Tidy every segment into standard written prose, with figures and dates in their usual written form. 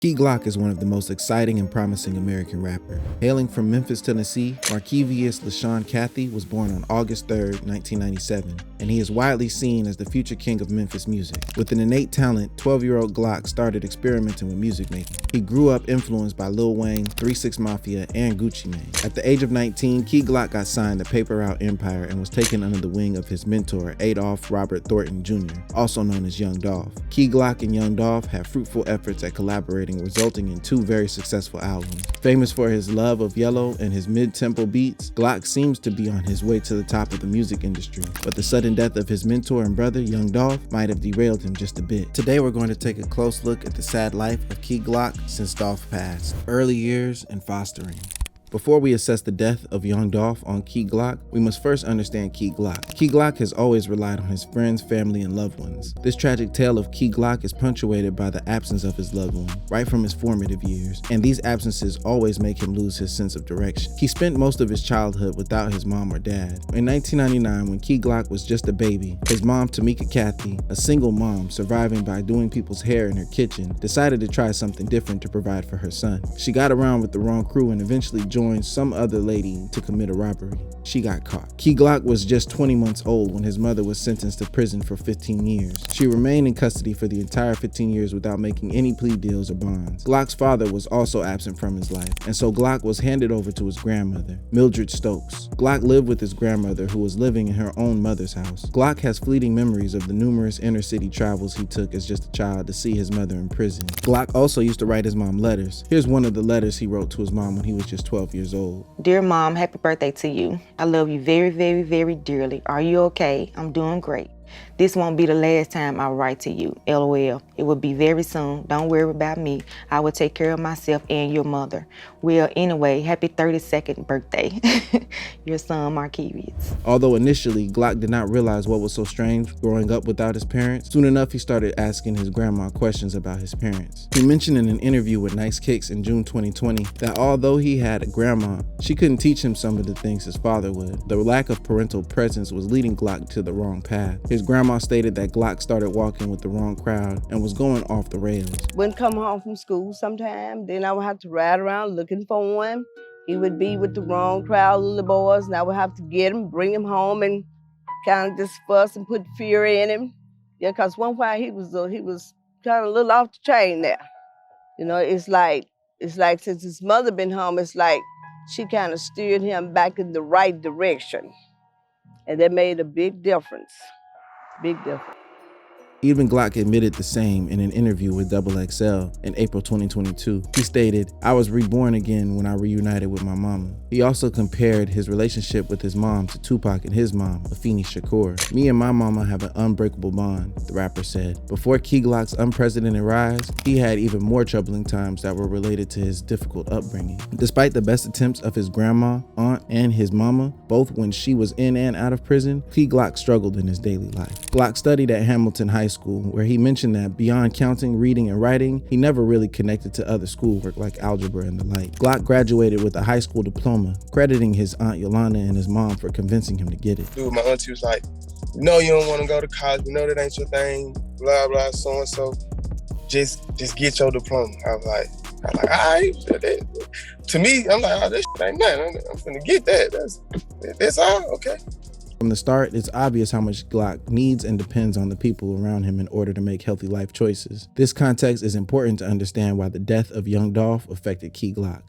Key Glock is one of the most exciting and promising American rappers. Hailing from Memphis, Tennessee, Markevius LaShawn Cathy was born on August 3, 1997, and he is widely seen as the future king of Memphis music. With an innate talent, 12-year-old Glock started experimenting with music making. He grew up influenced by Lil Wayne, 3 6 Mafia, and Gucci Mane. At the age of 19, Key Glock got signed to Paper Route Empire and was taken under the wing of his mentor, Adolph Robert Thornton Jr., also known as Young Dolph. Key Glock and Young Dolph had fruitful efforts at collaborating, resulting in 2 very successful albums. Famous for his love of yellow and his mid-tempo beats, Glock seems to be on his way to the top of the music industry, but the sudden death of his mentor and brother, Young Dolph, might have derailed him just a bit. Today we're going to take a close look at the sad life of Key Glock since Dolph passed, early years and fostering. Before we assess the death of Young Dolph on Key Glock, we must first understand Key Glock. Key Glock has always relied on his friends, family, and loved ones. This tragic tale of Key Glock is punctuated by the absence of his loved one, right from his formative years, and these absences always make him lose his sense of direction. He spent most of his childhood without his mom or dad. In 1999, when Key Glock was just a baby, his mom, Tamika Cathy, a single mom surviving by doing people's hair in her kitchen, decided to try something different to provide for her son. She got around with the wrong crew and eventually joined some other lady to commit a robbery. She got caught. Key Glock was just 20 months old when his mother was sentenced to prison for 15 years. She remained in custody for the entire 15 years without making any plea deals or bonds. Glock's father was also absent from his life, and so Glock was handed over to his grandmother, Mildred Stokes. Glock lived with his grandmother, who was living in her own mother's house. Glock has fleeting memories of the numerous inner city travels he took as just a child to see his mother in prison. Glock also used to write his mom letters. Here's one of the letters he wrote to his mom when he was just 12 years old. Dear Mom, happy birthday to you. I love you very, very, very dearly. Are you okay? I'm doing great. This won't be the last time I write to you. LOL. It will be very soon. Don't worry about me. I will take care of myself and your mother. Well, anyway, happy 32nd birthday. Your son, Markevius. Although initially, Glock did not realize what was so strange growing up without his parents, soon enough he started asking his grandma questions about his parents. He mentioned in an interview with Nice Kicks in June 2020 that although he had a grandma, she couldn't teach him some of the things his father would. The lack of parental presence was leading Glock to the wrong path. His grandma stated that Glock started walking with the wrong crowd and was going off the rails. Wouldn't come home from school sometime, then I would have to ride around looking for him. He would be with the wrong crowd of little boys, and I would have to get him, bring him home, and kind of just fuss and put fear in him. Yeah, because one while he was kind of a little off the chain there. You know, it's like since his mother been home, it's like she kind of steered him back in the right direction. And that made a big difference. Big difference. Even Glock admitted the same in an interview with XXL in April 2022. He stated, "I was reborn again when I reunited with my mama." He also compared his relationship with his mom to Tupac and his mom, Afeni Shakur. "Me and my mama have an unbreakable bond," the rapper said. Before Key Glock's unprecedented rise, he had even more troubling times that were related to his difficult upbringing. Despite the best attempts of his grandma, aunt, and his mama, both when she was in and out of prison, Key Glock struggled in his daily life. Glock studied at Hamilton High School, where he mentioned that beyond counting, reading, and writing, he never really connected to other schoolwork like algebra and the like. Glock graduated with a high school diploma, crediting his aunt Yolanda and his mom for convincing him to get it. Dude, my auntie was like, "We know you don't want to go to college. We know that ain't your thing. Blah blah, so and so. Just get your diploma." I was like, all right. To me, I'm like, oh, this shit ain't nothing. I'm finna get that. That's all, okay. From the start, it's obvious how much Glock needs and depends on the people around him in order to make healthy life choices. This context is important to understand why the death of Young Dolph affected Key Glock.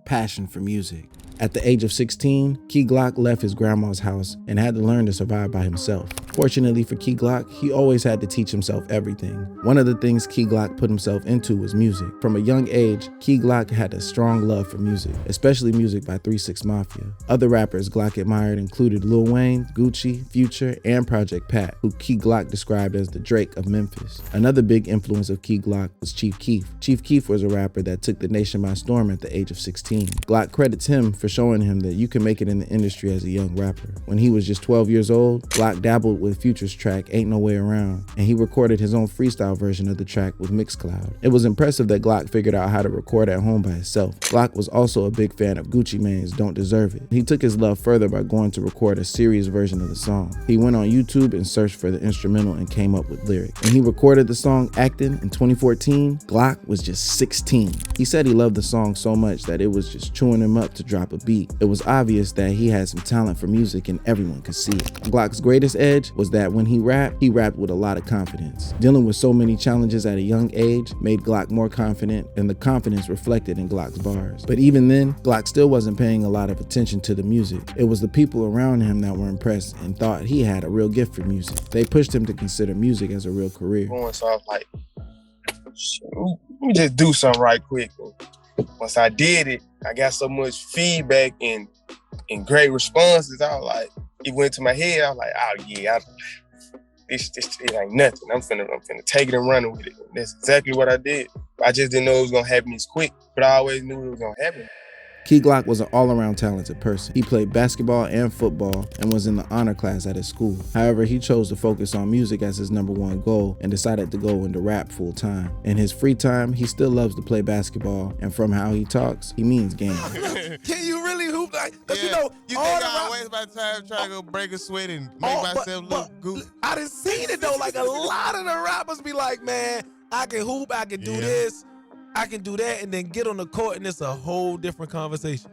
Passion for music. At the age of 16, Key Glock left his grandma's house and had to learn to survive by himself. Fortunately for Key Glock, he always had to teach himself everything. One of the things Key Glock put himself into was music. From a young age, Key Glock had a strong love for music, especially music by 3 6 Mafia. Other rappers Glock admired included Lil Wayne, Gucci, Future, and Project Pat, who Key Glock described as the Drake of Memphis. Another big influence of Key Glock was Chief Keef. Chief Keef was a rapper that took the nation by storm at the age of 16. Glock credits him for was showing him that you can make it in the industry as a young rapper. When he was just 12 years old, Glock dabbled with Future's track Ain't No Way Around, and he recorded his own freestyle version of the track with Mixcloud. It was impressive that Glock figured out how to record at home by himself. Glock was also a big fan of Gucci Mane's Don't Deserve It. He took his love further by going to record a serious version of the song. He went on YouTube and searched for the instrumental and came up with lyrics. When he recorded the song Actin' in 2014, Glock was just 16. He said he loved the song so much that it was just chewing him up to drop a beat. It was obvious that he had some talent for music and everyone could see it. Glock's greatest edge was that when he rapped with a lot of confidence. Dealing with so many challenges at a young age made Glock more confident, and the confidence reflected in Glock's bars. But even then, Glock still wasn't paying a lot of attention to the music. It was the people around him that were impressed and thought he had a real gift for music. They pushed him to consider music as a real career. So I was like, let me just do something right quick. And once I did it, I got so much feedback and great responses. I was like, it went to my head. I was like, oh yeah, this it ain't nothing. I'm finna take it and run with it. And that's exactly what I did. I just didn't know it was gonna happen this quick, but I always knew it was gonna happen. Key Glock was an all-around talented person. He played basketball and football and was in the honor class at his school. However, he chose to focus on music as his #1 goal and decided to go into rap full time. In his free time, he still loves to play basketball, and from how he talks, he means game. Can you really hoop like? Cause You all think the I waste my time trying to go break a sweat and make myself look goofy? I done seen it though. Like a lot of the rappers be like, man, I can hoop, I can do this, I can do that, and then get on the court and it's a whole different conversation.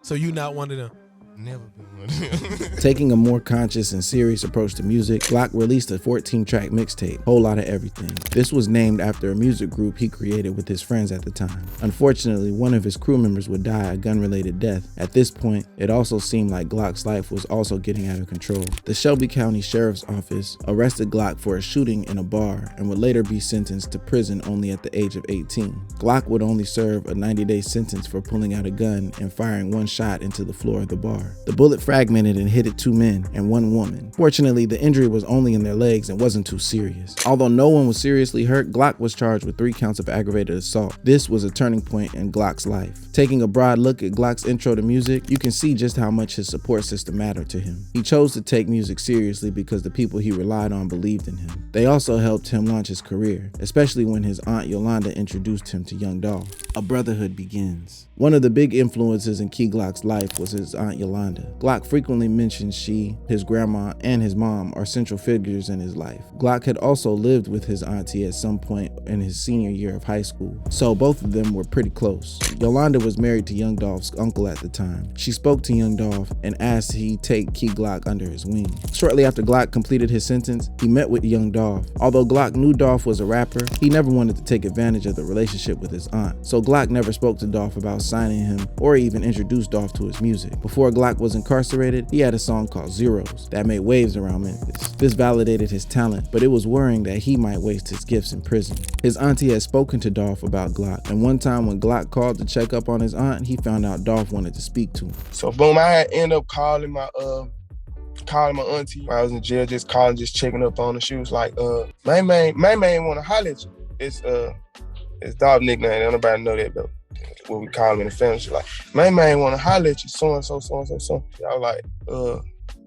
So you not one of them? Never been one of them. Taking a more conscious and serious approach to music, Glock released a 14-track mixtape, Whole Lotta Everything. This was named after a music group he created with his friends at the time. Unfortunately, one of his crew members would die a gun-related death. At this point, it also seemed like Glock's life was also getting out of control. The Shelby County Sheriff's Office arrested Glock for a shooting in a bar and would later be sentenced to prison only at the age of 18. Glock would only serve a 90-day sentence for pulling out a gun and firing one shot into the floor of the bar. The bullet fragmented and hit 2 men and 1 woman. Fortunately, the injury was only in their legs and wasn't too serious. Although no one was seriously hurt, Glock was charged with 3 counts of aggravated assault. This was a turning point in Glock's life. Taking a broad look at Glock's intro to music, you can see just how much his support system mattered to him. He chose to take music seriously because the people he relied on believed in him. They also helped him launch his career, especially when his aunt Yolanda introduced him to Young Dolph. A brotherhood begins. One of the big influences in Key Glock's life was his aunt Yolanda. Glock frequently mentions she, his grandma, and his mom are central figures in his life. Glock had also lived with his auntie at some point in his senior year of high school, so both of them were pretty close. Yolanda was married to Young Dolph's uncle at the time. She spoke to Young Dolph and asked he take Key Glock under his wing. Shortly after Glock completed his sentence, he met with Young Dolph. Although Glock knew Dolph was a rapper, he never wanted to take advantage of the relationship with his aunt, so Glock never spoke to Dolph about signing him or even introduced Dolph to his music. Before Glock was incarcerated, he had a song called Zeros that made waves around Memphis. This validated his talent, but it was worrying that he might waste his gifts in prison. His auntie had spoken to Dolph about Glock, and one time when Glock called to check up on his aunt, he found out Dolph wanted to speak to him. So boom, I ended up calling my auntie while I was in jail, just checking up on her. She was like, my man wanna holler at you. It's Dolph nickname, don't nobody know that though. What we call him in the family. She's like, my man wanna holler at you, so and so. I was like,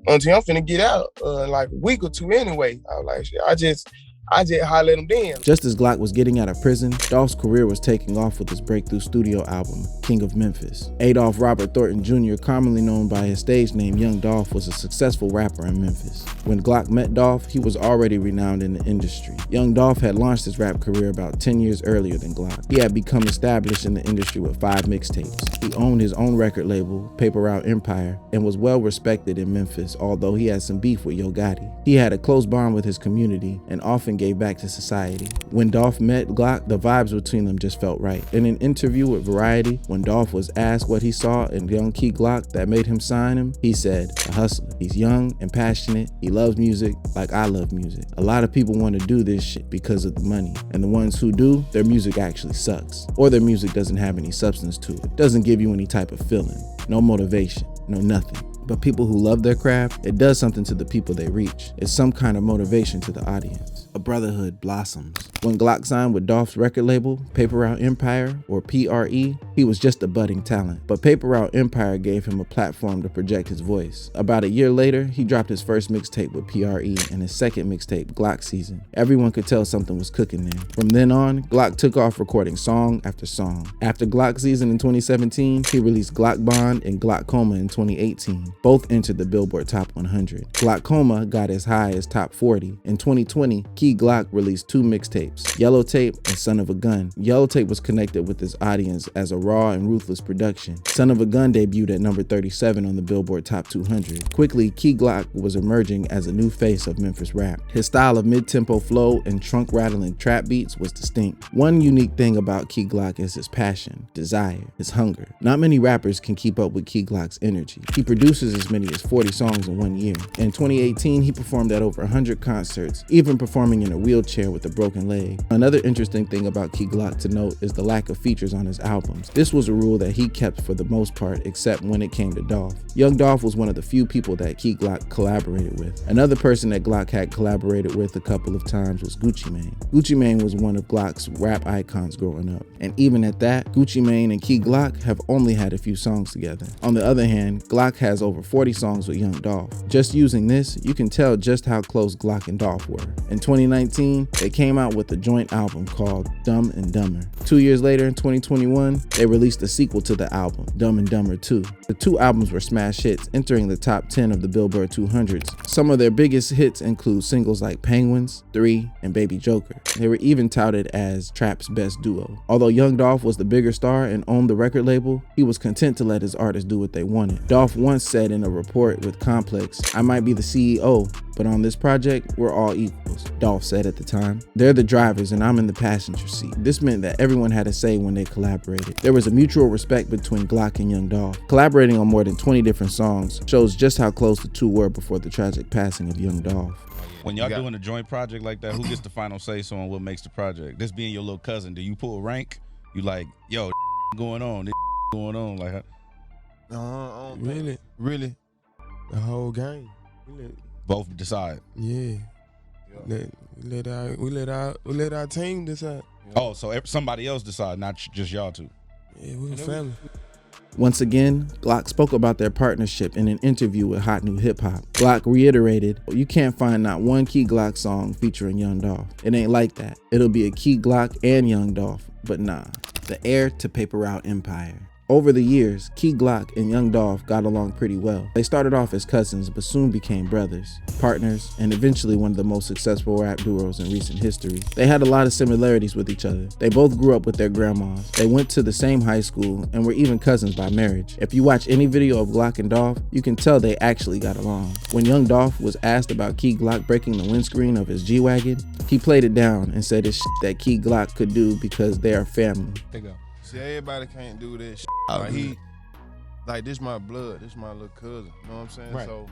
auntie, I'm finna get out in like a week or 2 anyway. I was like, shit, I just hollered at him then. Just as Glock was getting out of prison, Dolph's career was taking off with his breakthrough studio album, King of Memphis. Adolph Robert Thornton Jr., commonly known by his stage name Young Dolph, was a successful rapper in Memphis. When Glock met Dolph, he was already renowned in the industry. Young Dolph had launched his rap career about 10 years earlier than Glock. He had become established in the industry with 5 mixtapes. He owned his own record label, Paper Route Empire, and was well respected in Memphis, although he had some beef with Yo Gotti. He had a close bond with his community and often gave back to society. When Dolph met Glock, the vibes between them just felt right. In an interview with Variety, when Dolph was asked what he saw in young Key Glock that made him sign him, he said, a hustler. He's young and passionate. He loves music like I love music. A lot of people want to do this shit because of the money, and the ones who do, their music actually sucks, or their music doesn't have any substance to it. Doesn't give you any type of feeling, no motivation, no nothing. But people who love their craft, it does something to the people they reach. It's some kind of motivation to the audience. A brotherhood blossoms. When Glock signed with Dolph's record label, Paper Route Empire, or PRE, he was just a budding talent. But Paper Route Empire gave him a platform to project his voice. About a year later, he dropped his first mixtape with PRE and his second mixtape, Glock Season. Everyone could tell something was cooking there. From then on, Glock took off recording song after song. After Glock Season in 2017, he released Glock Bond and Glock Coma in 2018. Both entered the Billboard Top 100. Glock Coma got as high as Top 40. In 2020, Key Glock released 2 mixtapes, Yellow Tape and Son of a Gun. Yellow Tape was connected with his audience as a raw and ruthless production. Son of a Gun debuted at number 37 on the Billboard Top 200. Quickly, Key Glock was emerging as a new face of Memphis rap. His style of mid-tempo flow and trunk-rattling trap beats was distinct. One unique thing about Key Glock is his passion, desire, his hunger. Not many rappers can keep up with Key Glock's energy. He produces as many as 40 songs in 1 year. In 2018, he performed at over 100 concerts, even performing in a wheelchair with a broken leg. Another interesting thing about Key Glock to note is the lack of features on his albums. This was a rule that he kept for the most part, except when it came to Dolph. Young Dolph was one of the few people that Key Glock collaborated with. Another person that Glock had collaborated with a couple of times was Gucci Mane. Gucci Mane was one of Glock's rap icons growing up, and even at that, Gucci Mane and Key Glock have only had a few songs together. On the other hand, Glock has over 40 songs with Young Dolph. Just using this, you can tell just how close Glock and Dolph were. In 2019, they came out with a joint album called Dumb and Dumber. 2 years later, in 2021, they released a sequel to the album, Dumb and Dumber 2. The 2 albums were smash hits, entering the top 10 of the Billboard 200s. Some of their biggest hits include singles like Penguins, 3, and Baby Joker. They were even touted as Trap's best duo. Although Young Dolph was the bigger star and owned the record label, he was content to let his artists do what they wanted. Dolph once said in a report with Complex, "I might be the CEO, but on this project, we're all equals," Dolph said at the time. "They're the drivers and I'm in the passenger seat." This meant that everyone had a say when they collaborated. There was a mutual respect between Glock and Young Dolph. Collaborating on more than 20 different songs shows just how close the two were before the tragic passing of Young Dolph. When y'all doing a joint project like that, who gets the final say so on what makes the project? This being your little cousin, do you pull rank? You like, yo, going on, this going on, like, Really, the whole game. both decide. Yeah. We let our team decide. Oh, so somebody else decide, not just y'all two. Yeah, we're a family. Once again, Glock spoke about their partnership in an interview with Hot New Hip Hop. Glock reiterated, "You can't find not one Key Glock song featuring Young Dolph. It ain't like that. It'll be a Key Glock and Young Dolph, but nah." The heir to Paper Route Empire. Over the years, Key Glock and Young Dolph got along pretty well. They started off as cousins, but soon became brothers, partners, and eventually one of the most successful rap duos in recent history. They had a lot of similarities with each other. They both grew up with their grandmas. They went to the same high school and were even cousins by marriage. If you watch any video of Glock and Dolph, you can tell they actually got along. When Young Dolph was asked about Key Glock breaking the windscreen of his G-Wagon, he played it down and said it's shit that Key Glock could do because they are family. See, everybody can't do that shit. Like, this my blood. This my little cousin. You know what I'm saying? Right. So,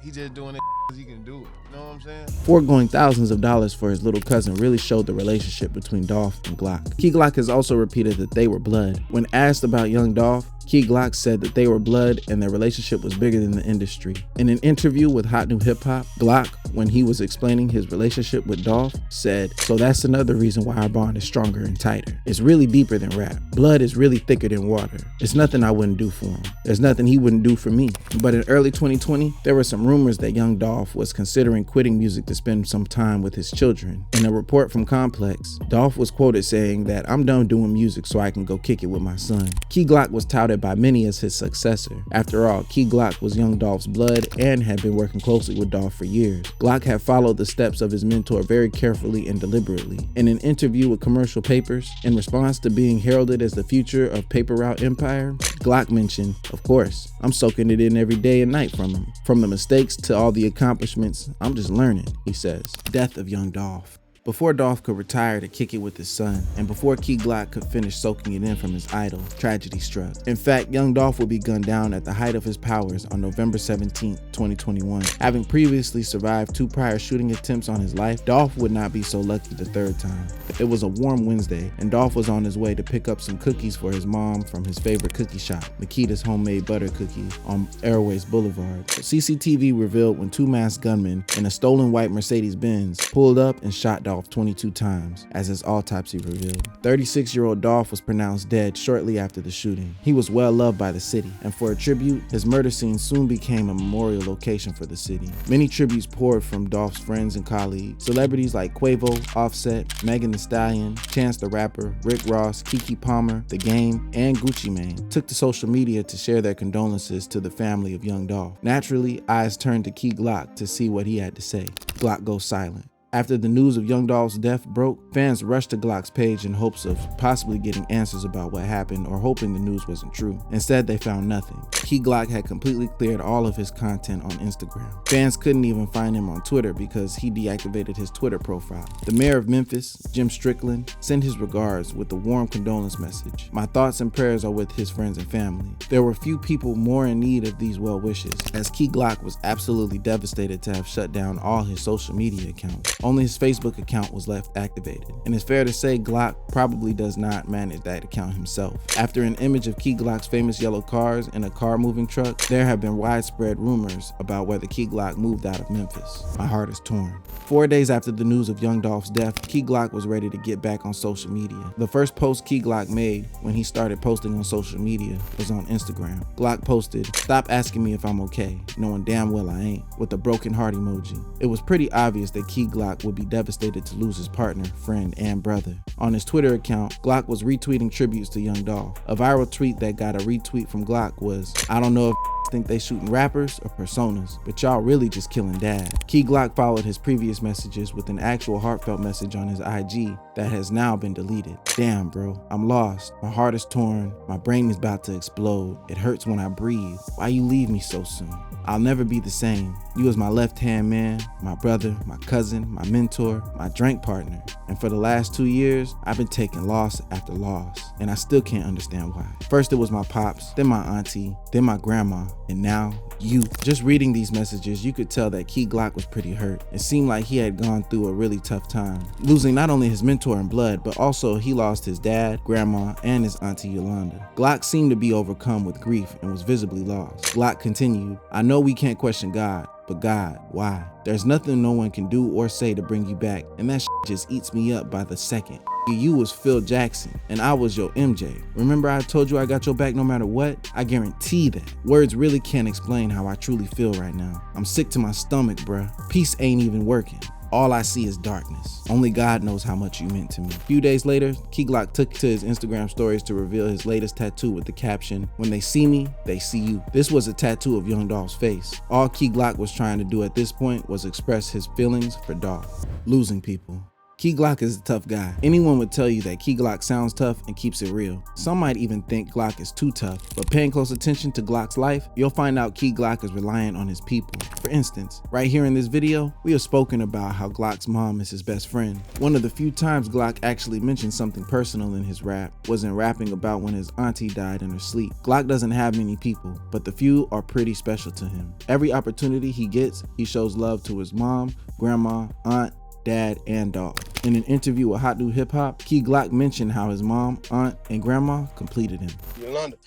he just doing it because he can do it. You know what I'm saying? Foregoing thousands of dollars for his little cousin really showed the relationship between Dolph and Glock. Key Glock has also repeated that they were blood. When asked about Young Dolph, Key Glock said that they were blood and their relationship was bigger than the industry. In an interview with Hot New Hip Hop, Glock, when he was explaining his relationship with Dolph, said, "So that's another reason why our bond is stronger and tighter. It's really deeper than rap. Blood is really thicker than water. It's nothing I wouldn't do for him. There's nothing he wouldn't do for me." But in early 2020, there were some rumors that Young Dolph was considering quitting music to spend some time with his children. In a report from Complex, Dolph was quoted saying that, "I'm done doing music so I can go kick it with my son." Key Glock was touted by many as his successor. After all, Key Glock was Young Dolph's blood and had been working closely with Dolph for years. Glock had followed the steps of his mentor very carefully and deliberately. In an interview with Commercial Papers, in response to being heralded as the future of Paper Route Empire, Glock mentioned, "Of course, I'm soaking it in every day and night from him. From the mistakes to all the accomplishments, I'm just learning," he says. Death of Young Dolph. Before Dolph could retire to kick it with his son, and before Key Glock could finish soaking it in from his idol, tragedy struck. In fact, young Dolph would be gunned down at the height of his powers on November 17, 2021. Having previously survived 2 prior shooting attempts on his life, Dolph would not be so lucky the 3rd time. It was a warm Wednesday, and Dolph was on his way to pick up some cookies for his mom from his favorite cookie shop, Nikita's Homemade Butter Cookies on Airways Boulevard. CCTV revealed when 2 masked gunmen in a stolen white Mercedes-Benz pulled up and shot Dolph 22 times, as his autopsy revealed. 36-year-old Dolph was pronounced dead shortly after the shooting. He was well loved by the city, and for a tribute, his murder scene soon became a memorial location for the city. Many tributes poured from Dolph's friends and colleagues. Celebrities like Quavo, Offset, Megan Thee Stallion, Chance the Rapper, Rick Ross, Keke Palmer, The Game, and Gucci Mane took to social media to share their condolences to the family of young Dolph. Naturally, eyes turned to Key Glock to see what he had to say. Glock goes silent. After the news of young Dolph's death broke, fans rushed to Glock's page in hopes of possibly getting answers about what happened or hoping the news wasn't true. Instead, they found nothing. Key Glock had completely cleared all of his content on Instagram. Fans couldn't even find him on Twitter because he deactivated his Twitter profile. The mayor of Memphis, Jim Strickland, sent his regards with a warm condolence message. My thoughts and prayers are with his friends and family. There were few people more in need of these well wishes, as Key Glock was absolutely devastated to have shut down all his social media accounts. Only his Facebook account was left activated, and it's fair to say Glock probably does not manage that account himself. After an image of Key Glock's famous yellow cars in a car-moving truck, there have been widespread rumors about whether Key Glock moved out of Memphis. My heart is torn. 4 days after the news of young Dolph's death, Key Glock was ready to get back on social media. The first post Key Glock made when he started posting on social media was on Instagram. Glock posted, "Stop asking me if I'm okay, knowing damn well I ain't," with a broken heart emoji. It was pretty obvious that Key Glock would be devastated to lose his partner, friend, and brother. On his Twitter account, Glock was retweeting tributes to young Dolph. A viral tweet that got a retweet from Glock was, "I don't know if think they shooting rappers or personas, but y'all really just killing dad." Key Glock followed his previous messages with an actual heartfelt message on his IG that has now been deleted. "Damn, bro, I'm lost. My heart is torn. My brain is about to explode. It hurts when I breathe. Why you leave me so soon? I'll never be the same. You was my left-hand man, my brother, my cousin, my mentor, my drink partner. And for the last 2 years, I've been taking loss after loss, and I still can't understand why. First it was my pops, then my auntie, then my grandma, and now you." Just reading these messages, you could tell that Key Glock was pretty hurt. It seemed like he had gone through a really tough time, losing not only his mentor in blood, but also he lost his dad, grandma, and his auntie Yolanda. Glock seemed to be overcome with grief and was visibly lost. Glock continued, "I know we can't question God, but God, why? There's nothing no one can do or say to bring you back, and that just eats me up by the second. You was Phil Jackson, and I was your MJ. Remember I told you I got your back no matter what? I guarantee that. Words really can't explain how I truly feel right now. I'm sick to my stomach, bruh. Peace ain't even working. All I see is darkness. Only God knows how much you meant to me." A few days later, Key Glock took to his Instagram stories to reveal his latest tattoo with the caption, "When they see me, they see you." This was a tattoo of young Dolph's face. All Key Glock was trying to do at this point was express his feelings for Dolph. Losing people. Key Glock is a tough guy. Anyone would tell you that Key Glock sounds tough and keeps it real. Some might even think Glock is too tough, but paying close attention to Glock's life, you'll find out Key Glock is reliant on his people. For instance, right here in this video, we have spoken about how Glock's mom is his best friend. One of the few times Glock actually mentioned something personal in his rap was in rapping about when his auntie died in her sleep. Glock doesn't have many people, but the few are pretty special to him. Every opportunity he gets, he shows love to his mom, grandma, aunt, dad, and Dolph. In an interview with Hot New Hip Hop, Key Glock mentioned how his mom, aunt, and grandma completed him. Yolanda,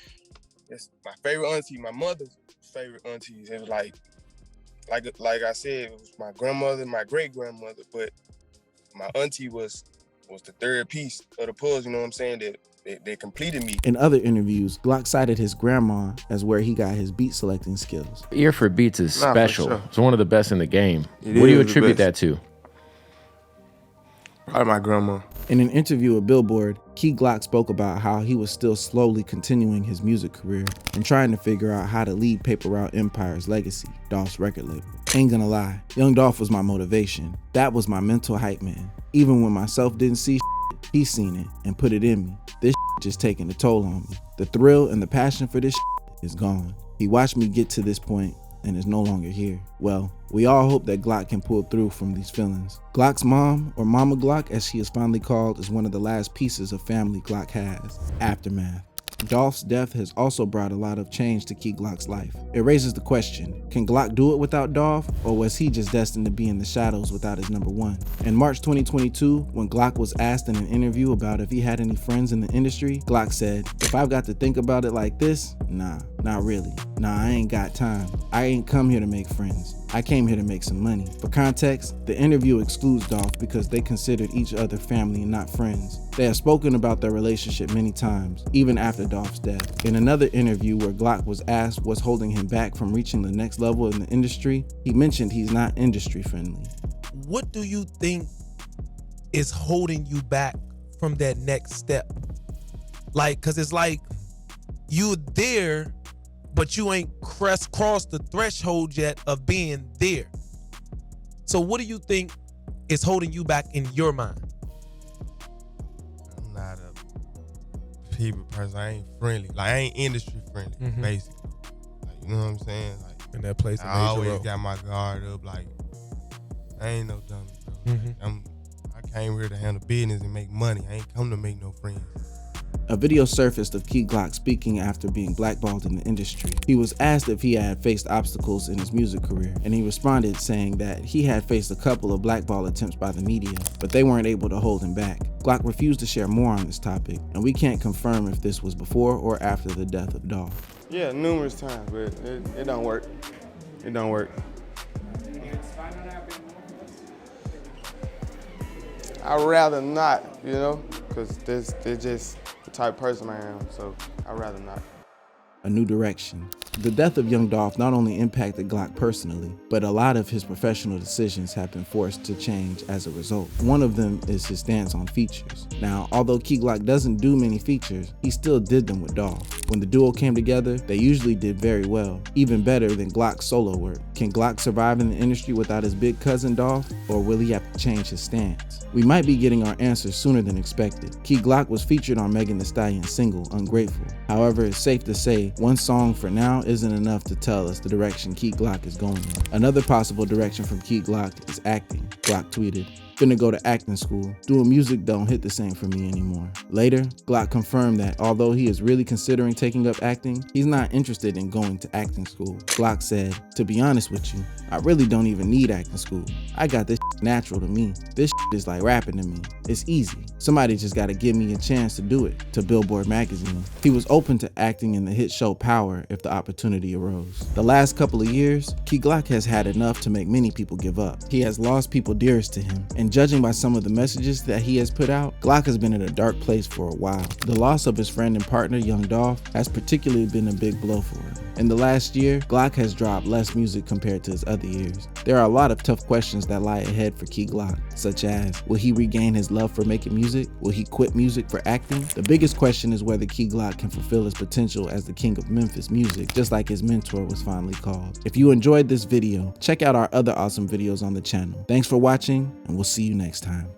that's my favorite auntie, my mother's favorite auntie. It was like I said, it was my grandmother, my great grandmother, but my auntie was the third piece of the puzzle. You know what I'm saying? That they completed me. In other interviews, Glock cited his grandma as where he got his beat selecting skills. Ear for beats is special. Sure. It's one of the best in the game. It What do you is the attribute best. that to? Probably my grandma. In an interview with Billboard, Key Glock spoke about how he was still slowly continuing his music career and trying to figure out how to lead Paper Route Empire's legacy, Dolph's record label. Ain't gonna lie, young Dolph was my motivation. That was my mental hype man. Even when myself didn't see shit, he seen it and put it in me. This shit just taking a toll on me. The thrill and the passion for this shit is gone. He watched me get to this point, and is no longer here. Well, we all hope that Glock can pull through from these feelings. Glock's mom, or Mama Glock as she is fondly called, is one of the last pieces of family Glock has. Aftermath. Dolph's death has also brought a lot of change to Key Glock's life. It raises the question, can Glock do it without Dolph, or was he just destined to be in the shadows without his number one? In March 2022, when Glock was asked in an interview about if he had any friends in the industry, Glock said, "If I've got to think about it like this, nah, not really. Nah, I ain't got time. I ain't come here to make friends. I came here to make some money." For context, the interview excludes Dolph because they considered each other family and not friends. They have spoken about their relationship many times, even after Dolph's death. In another interview where Glock was asked what's holding him back from reaching the next level in the industry, he mentioned he's not industry friendly. What do you think is holding you back from that next step? Like, cause it's like you're there, but you ain't crossed the threshold yet of being there. So what do you think is holding you back in your mind? I'm not a people person. I ain't friendly. Like, I ain't industry friendly, basically. Like, you know what I'm saying? Like, In that place, I always got my guard up. Like, I ain't no dummy, bro. Like, I came here to handle business and make money. I ain't come to make no friends. A video surfaced of Key Glock speaking after being blackballed in the industry. He was asked if he had faced obstacles in his music career, and he responded saying that he had faced a couple of blackball attempts by the media, but they weren't able to hold him back. Glock refused to share more on this topic, and we can't confirm if this was before or after the death of Dolph. Yeah, numerous times, but it don't work. It don't work. I'd rather not, you know, because they're just the type of person I am, so I'd rather not. A new direction. The death of young Dolph not only impacted Glock personally, but a lot of his professional decisions have been forced to change as a result. One of them is his stance on features. Now, although Key Glock doesn't do many features, he still did them with Dolph. When the duo came together, they usually did very well, even better than Glock's solo work. Can Glock survive in the industry without his big cousin Dolph, or will he have to change his stance? We might be getting our answers sooner than expected. Key Glock was featured on Megan Thee Stallion's single, Ungrateful. However, it's safe to say one song for now isn't enough to tell us the direction Key Glock is going in. Another possible direction from Key Glock is acting. Glock tweeted, "Finna go to acting school. Doing music don't hit the same for me anymore." Later, Glock confirmed that although he is really considering taking up acting, he's not interested in going to acting school. Glock said, "To be honest with you, I really don't even need acting school. I got this natural to me. This is like rapping to me. It's easy. Somebody just gotta give me a chance to do it," to Billboard magazine. He was open to acting in the hit show Power if the opportunity arose. The last couple of years, Key Glock has had enough to make many people give up. He has lost people dearest to him, and judging by some of the messages that he has put out, Glock has been in a dark place for a while. The loss of his friend and partner, Young Dolph, has particularly been a big blow for him. In the last year, Glock has dropped less music compared to his other years. There are a lot of tough questions that lie ahead for Key Glock, such as, will he regain his love for making music? Will he quit music for acting? The biggest question is whether Key Glock can fulfill his potential as the king of Memphis music, just like his mentor was fondly called. If you enjoyed this video, check out our other awesome videos on the channel. Thanks for watching, and we'll see you next time.